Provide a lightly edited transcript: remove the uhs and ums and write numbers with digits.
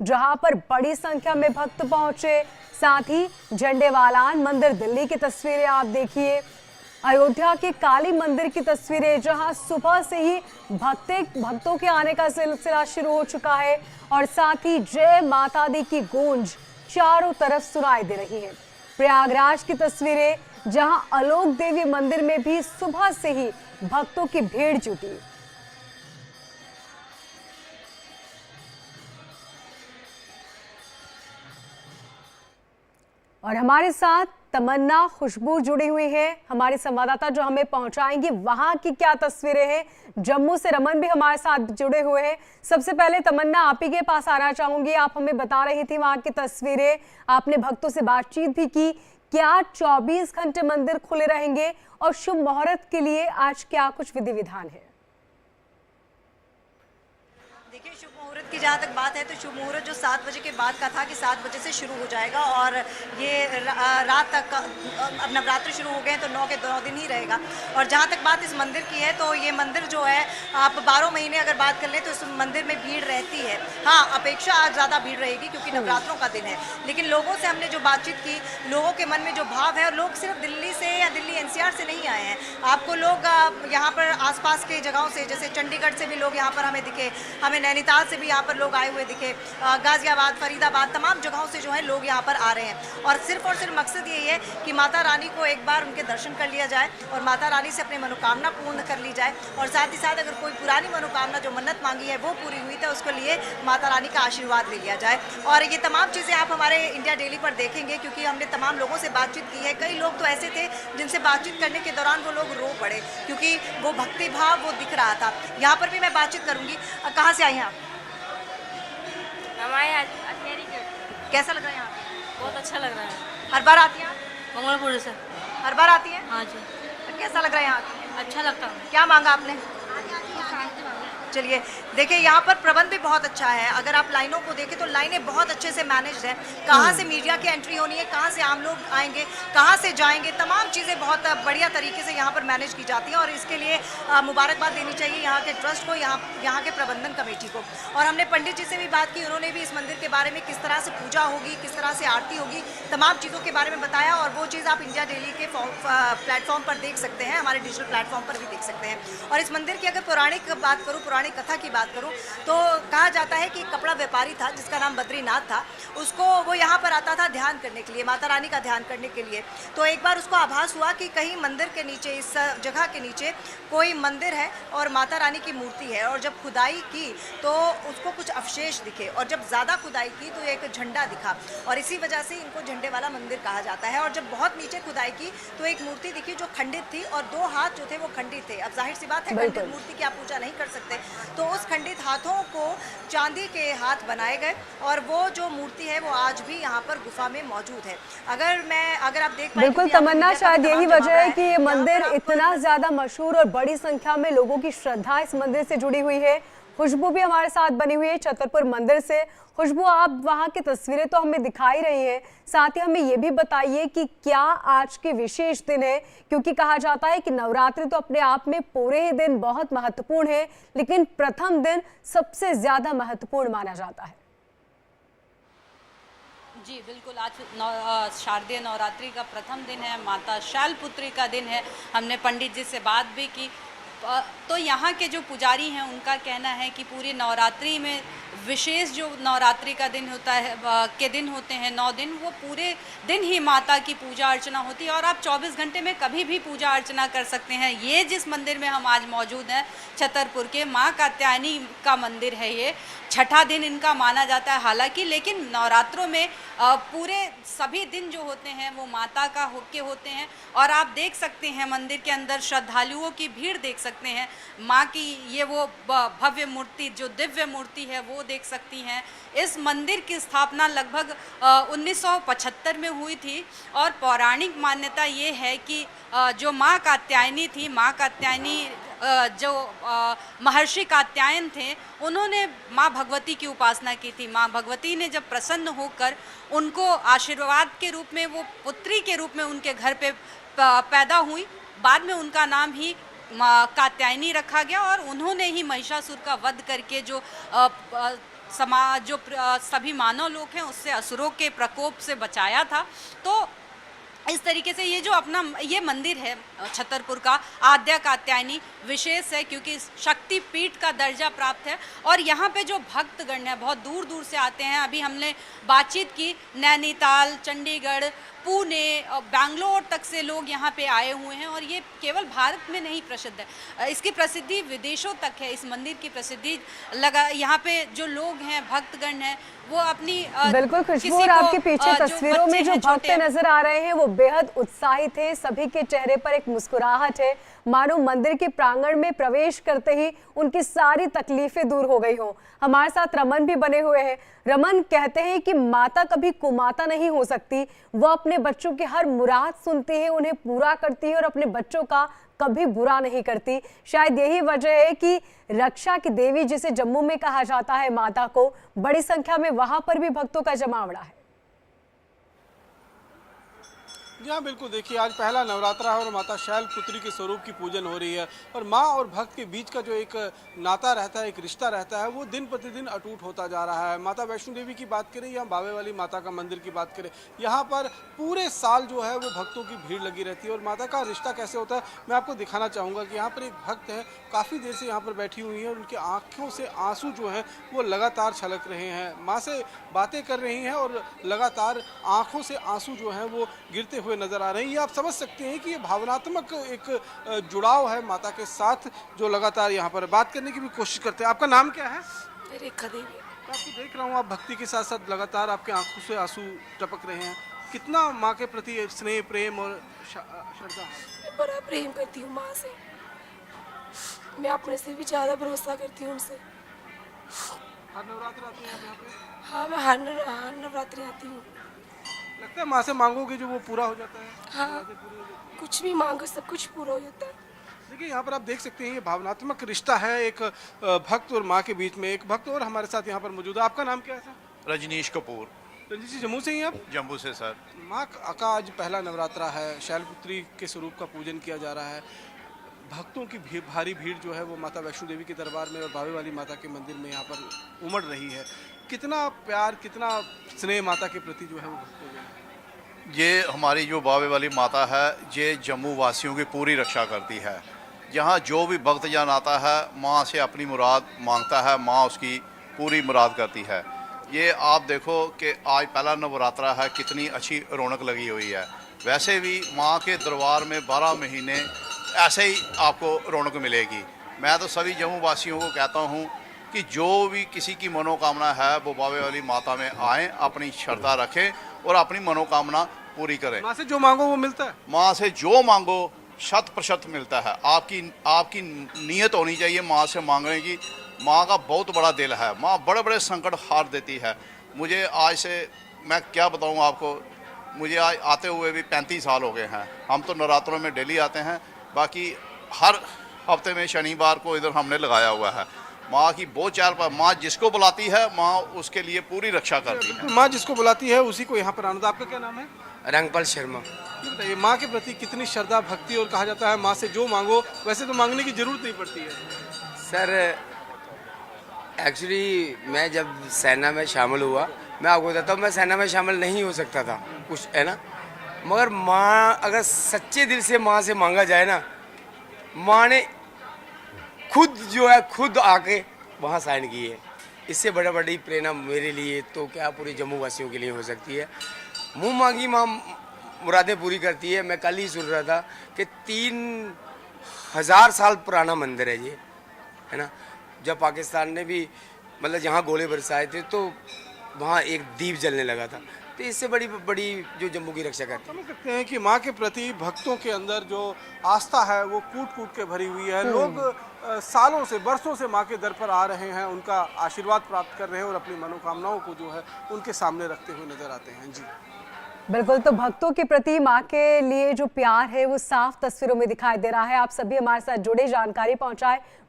जहां पर बड़ी संख्या में भक्त पहुंचे। साथ ही झंडेवालान मंदिर दिल्ली की तस्वीरें आप देखिए, अयोध्या के काली मंदिर की तस्वीरें, जहां सुबह से ही भक्तों के आने का सिलसिला शुरू हो चुका है और साथ ही जय माता दी की गूंज चारों तरफ सुनाई दे रही है। प्रयागराज की तस्वीरें, जहां आलोक देवी मंदिर में भी सुबह से ही भक्तों की भीड़ जुटी। और हमारे साथ तमन्ना, खुशबू जुड़ी हुई है, हमारे संवाददाता जो हमें पहुंचाएंगे वहां की क्या तस्वीरें हैं। जम्मू से रमन भी हमारे साथ जुड़े हुए हैं। सबसे पहले तमन्ना, आप ही के पास आना चाहूंगी। आप हमें बता रही थी वहां की तस्वीरें, आपने भक्तों से बातचीत भी की। क्या 24 घंटे मंदिर खुले रहेंगे और शुभ मुहूर्त के लिए आज क्या कुछ विधि विधान है? देखिए, शुभ मुहूर्त की जहाँ तक बात है तो शुभ मुहूर्त जो 7 बजे के बाद का था कि 7 बजे से शुरू हो जाएगा और ये रात तक, अब नवरात्र शुरू हो गए हैं तो 9 के 9 दिन ही रहेगा। और जहाँ तक बात इस मंदिर की है तो ये मंदिर जो है, आप 12 महीने अगर बात कर लें तो इस मंदिर में भीड़ रहती है। हाँ, अपेक्षा आज ज़्यादा भीड़ रहेगी क्योंकि नवरात्रों का दिन है, लेकिन लोगों से हमने जो बातचीत की, लोगों के मन में जो भाव है, और लोग सिर्फ दिल्ली से या दिल्ली एनसीआर से नहीं आए हैं। आपको लोग यहाँ पर आसपास के जगहों से, जैसे चंडीगढ़ से भी लोग यहाँ पर हमें दिखे, हमें नैनीताल से भी यहाँ पर लोग आए हुए दिखे, गाजियाबाद, फरीदाबाद, तमाम जगहों से जो है लोग यहाँ पर आ रहे हैं। और सिर्फ मकसद यही है कि माता रानी को एक बार उनके दर्शन कर लिया जाए और माता रानी से अपनी मनोकामना पूर्ण कर ली जाए। और साथ ही साथ अगर कोई पुरानी मनोकामना जो मन्नत मांगी है वो पूरी हुई तो उसके लिए माता रानी का आशीर्वाद ले लिया जाए। और ये तमाम चीज़ें आप हमारे इंडिया डेली पर देखेंगे क्योंकि हमने तमाम लोगों से बातचीत की है। कई लोग तो ऐसे थे जिनसे बातचीत करने के दौरान वो लोग रो पड़े क्योंकि वो भक्ति भाव वो दिख रहा था। यहाँ पर भी मैं बातचीत करूँगी। कहाँ से आई हैं आप? हमारे अजमेरी गेट। कैसा लग रहा है यहाँ? बहुत अच्छा लग रहा है। हर बार आती हैं आप? मंगलपुर से। हर बार आती हैं? हाँ जी। कैसा लग रहा है यहाँ? अच्छा लगता है। क्या मांगा आपने? चलिए, देखिए यहाँ पर प्रबंध भी बहुत अच्छा है। अगर आप लाइनों को देखें तो लाइनें बहुत अच्छे से मैनेज्ड है। कहाँ से मीडिया की एंट्री होनी है, कहाँ से आम लोग आएंगे, कहाँ से जाएंगे, तमाम चीज़ें बहुत बढ़िया तरीके से यहाँ पर मैनेज की जाती हैं और इसके लिए मुबारकबाद देनी चाहिए यहाँ के ट्रस्ट को, यहाँ के प्रबंधन कमेटी को। और हमने पंडित जी से भी बात की, उन्होंने भी इस मंदिर के बारे में, किस तरह से पूजा होगी, किस तरह से आरती होगी, तमाम चीज़ों के बारे में बताया। और वो चीज़ आप इंडिया डेली के प्लेटफॉर्म पर देख सकते हैं, हमारे डिजिटल प्लेटफॉर्म पर भी देख सकते हैं। और इस मंदिर की अगर पौराणिक बात करूँ, पौराणिक कथा की बात करूं तो कहा जाता है कि एक कपड़ा व्यापारी था जिसका नाम बद्रीनाथ था। उसको वो यहाँ पर आता था ध्यान करने के लिए, माता रानी का ध्यान करने के लिए। तो एक बार उसको आभास हुआ कि कहीं मंदिर के नीचे, इस जगह के नीचे कोई मंदिर है और माता रानी की मूर्ति है। और जब खुदाई की तो उसको कुछ अवशेष दिखे और जब ज़्यादा खुदाई की तो एक झंडा दिखा और इसी वजह से इनको झंडे वाला मंदिर कहा जाता है। और जब बहुत नीचे खुदाई की तो एक मूर्ति दिखी जो खंडित थी और 2 हाथ जो थे वो खंडित थे। अब जाहिर सी बात है, खंडित मूर्ति की आप पूजा नहीं कर सकते, तो उस खंडित हाथों को चांदी के हाथ बनाए गए और वो जो मूर्ति है वो आज भी यहाँ पर गुफा में मौजूद है। अगर आप देख पाए, बिल्कुल तमन्ना, शायद यही वजह है कि ये मंदिर इतना ज्यादा मशहूर और बड़ी संख्या में लोगों की श्रद्धा इस मंदिर से जुड़ी हुई है। खुशबू भी हमारे साथ बनी हुई है छतरपुर मंदिर से। खुशबू, आप वहां की तस्वीरें तो हमें दिखाई रही हैं, साथ ही हमें ये भी बताइए कि क्या आज के विशेष दिन है, क्योंकि कहा जाता है कि नवरात्रि तो अपने आप में पूरे ही दिन बहुत महत्वपूर्ण है, लेकिन प्रथम दिन सबसे ज्यादा महत्वपूर्ण माना जाता है। जी बिल्कुल, आज शारदीय नवरात्रि का प्रथम दिन है, माता शैलपुत्री का दिन है। हमने पंडित जी से बात भी की तो यहाँ के जो पुजारी हैं उनका कहना है कि पूरी नवरात्रि में विशेष जो नवरात्रि का दिन होता है के दिन होते हैं 9 दिन, वो पूरे दिन ही माता की पूजा अर्चना होती है और आप 24 घंटे में कभी भी पूजा अर्चना कर सकते हैं। ये जिस मंदिर में हम आज मौजूद हैं, छतरपुर के माँ कात्यायनी का मंदिर है, ये छठा दिन इनका माना जाता है हालांकि, लेकिन नवरात्रों में पूरे सभी दिन जो होते हैं वो माता का होते हैं। और आप देख सकते हैं मंदिर के अंदर श्रद्धालुओं की भीड़ देख सकते हैं। माँ की ये वो भव्य मूर्ति, जो दिव्य मूर्ति है, वो देख सकती हैं। इस मंदिर की स्थापना लगभग 1975 में हुई थी और पौराणिक मान्यता ये है कि जो माँ कात्यायनी थी, माँ कात्यायनी जो महर्षि कात्यायन थे, उन्होंने माँ भगवती की उपासना की थी। माँ भगवती ने जब प्रसन्न होकर उनको आशीर्वाद के रूप में, वो पुत्री के रूप में उनके घर पे पैदा हुई, बाद में उनका नाम ही कात्यायनी रखा गया और उन्होंने ही महिषासुर का वध करके जो समाज जो सभी मानव लोग हैं उससे असुरों के प्रकोप से बचाया था। तो इस तरीके से ये जो अपना ये मंदिर है छतरपुर का आद्या कात्यायनी विशेष है, क्योंकि शक्ति पीठ का दर्जा प्राप्त है और यहाँ पे जो भक्तगण हैं बहुत दूर दूर से आते हैं। अभी हमने बातचीत की, नैनीताल, चंडीगढ़, पुणे और बैंगलोर तक से लोग यहाँ पे आए हुए हैं और ये केवल भारत में नहीं प्रसिद्ध है, इसकी प्रसिद्धि विदेशों तक है। इस मंदिर की प्रसिद्धि यहाँ पे जो लोग हैं भक्तगण हैं वो अपनी बिल्कुल खुशबू, और आपके पीछे तस्वीरों में जो भक्त नजर आ रहे हैं वो बेहद उत्साहित हैं। सभी के चेहरे पर एक मुस्कुराहट है, मानो मंदिर के प्रांगण में प्रवेश करते ही उनकी सारी तकलीफें दूर हो गई हो। हमारे साथ रमन भी बने हुए हैं। रमन कहते हैं कि माता कभी कुमाता नहीं हो सकती, वो अपने बच्चों की हर मुराद सुनती है, उन्हें पूरा करती है और अपने बच्चों का कभी बुरा नहीं करती। शायद यही वजह है कि रक्षा की देवी जिसे जम्मू में कहा जाता है माता को, बड़ी संख्या में वहां पर भी भक्तों का जमावड़ा है। जी हाँ, बिल्कुल। देखिए, आज पहला नवरात्रा है और माता शैलपुत्री के स्वरूप की पूजन हो रही है और माँ और भक्त के बीच का जो एक नाता रहता है, एक रिश्ता रहता है, वो दिन प्रतिदिन अटूट होता जा रहा है। माता वैष्णो देवी की बात करें या बावे वाली माता का मंदिर की बात करें, यहाँ पर पूरे साल जो है वो भक्तों की भीड़ लगी रहती है और माता का रिश्ता कैसे होता है मैं आपको दिखाना चाहूँगा कि यहाँ पर एक भक्त है, काफ़ी देर से यहाँ पर बैठी हुई है और उनकी आँखों से आंसू जो है वो लगातार छलक रहे हैं। माँ से बातें कर रही हैं और लगातार आँखों से आंसू जो हैं वो गिरते हुए नजर आ रहे हैं। ये आप समझ सकते हैं कि ये भावनात्मक एक जुड़ाव है माता के साथ, जो लगातार यहाँ पर बात करने की भी कोशिश करते हैं। आपका नाम क्या है? रेखा देवी। आपको देख रहा हूँ, आप भक्ति के साथ साथ लगातार आपके आंखों से आंसू टपक रहे हैं। कितना माँ के प्रति स्नेह, प्रेम और श्रद्धा? मैं बड़ा प्रेम करती हूँ माँ से, मैं अपने से भी ज़्यादा भरोसा करती हूँ उनसे। हर नवरात्र आती हैं आप यहाँ पे? हाँ, मैं हर नवरात्रि आती हूँ। लगता है माँ से मांगोगे जो वो पूरा हो जाता है? हाँ, कुछ भी मांगो सब कुछ पूरा हो जाता है। देखिए, यहाँ पर आप देख सकते हैं ये भावनात्मक रिश्ता है एक भक्त और माँ के बीच में। एक भक्त और हमारे साथ यहाँ पर मौजूद है। आपका नाम क्या है सर? रजनीश कपूर। रंजीत जी, जम्मू से ही हैं आप? जम्मू से सर। माँ का आज पहला नवरात्रा है, शैलपुत्री के स्वरूप का पूजन किया जा रहा है। भक्तों की भारी भीड़ जो है वो माता वैष्णो देवी के दरबार में और बावे वाली माता के मंदिर में यहाँ पर उमड़ रही है। कितना प्यार, कितना स्नेह माता के प्रति जो है वो भक्तों में? ये हमारी जो बावे वाली माता है, ये जम्मू वासियों की पूरी रक्षा करती है। यहाँ जो भी भक्त जन आता है, माँ से अपनी मुराद मांगता है, माँ उसकी पूरी मुराद करती है। ये आप देखो कि आज पहला नवरात्रा है, कितनी अच्छी रौनक लगी हुई है। वैसे भी माँ के दरबार में 12 महीने ऐसे ही आपको रौनक मिलेगी। मैं तो सभी जम्मू वासियों को कहता हूँ कि जो भी किसी की मनोकामना है वो बावे वाली माता में आएँ, अपनी श्रद्धा रखें और अपनी मनोकामना पूरी करें। माँ से जो मांगो वो मिलता है? माँ से जो मांगो 100% मिलता है। आपकी नीयत होनी चाहिए माँ से मांगने की। माँ का बहुत बड़ा दिल है, माँ बड़े बड़े संकट हार देती है। मुझे आज से मैं क्या बताऊँ आपको, मुझे आज आते हुए भी 35 साल हो गए हैं। हम तो नवरात्रों में डेली आते हैं, बाकी हर हफ्ते में शनिवार को इधर हमने लगाया हुआ है। माँ की बहुत चार पर, माँ जिसको बुलाती है माँ उसके लिए पूरी रक्षा करती है। माँ जिसको बुलाती है उसी को यहाँ पर आना। आपका क्या नाम है? रंगपाल शर्मा। ये बताइए, माँ के प्रति कितनी श्रद्धा, भक्ति, और कहा जाता है माँ से जो मांगो, वैसे तो मांगने की जरूरत नहीं पड़ती है। सर एक्चुअली मैं जब सेना में शामिल हुआ, मैं आपको बताता हूँ, मैं सेना में शामिल नहीं हो सकता था कुछ, है ना, मगर माँ अगर सच्चे दिल से माँ से मांगा जाए ना, माँ ने खुद जो है खुद आके वहाँ साइन की है। इससे बड़ा बड़ी प्रेरणा मेरे लिए तो क्या पूरे जम्मू वासियों के लिए हो सकती है। मुँह मांगी माँ मुरादें पूरी करती है। मैं कल ही सुन रहा था कि 3000 साल पुराना मंदिर है ये, है ना। जब पाकिस्तान ने भी मतलब जहाँ गोले बरसाए थे तो वहाँ एक दीप जलने लगा था। तो इससे बड़ी जो जम्मू की रक्षा करती है। समझ सकते हैं कि माँ के प्रति भक्तों के अंदर जो आस्था है वो कूट कूट के भरी हुई है। लोग सालों से, बरसों से माँ के दर पर आ रहे हैं, उनका आशीर्वाद प्राप्त कर रहे हैं और अपनी मनोकामनाओं को जो है उनके सामने रखते हुए नजर आते हैं। जी बिल्कुल, तो भक्तों के प्रति माँ के लिए जो प्यार है वो साफ तस्वीरों में दिखाई दे रहा है। आप सभी हमारे साथ जुड़े, जानकारी पहुंचाए,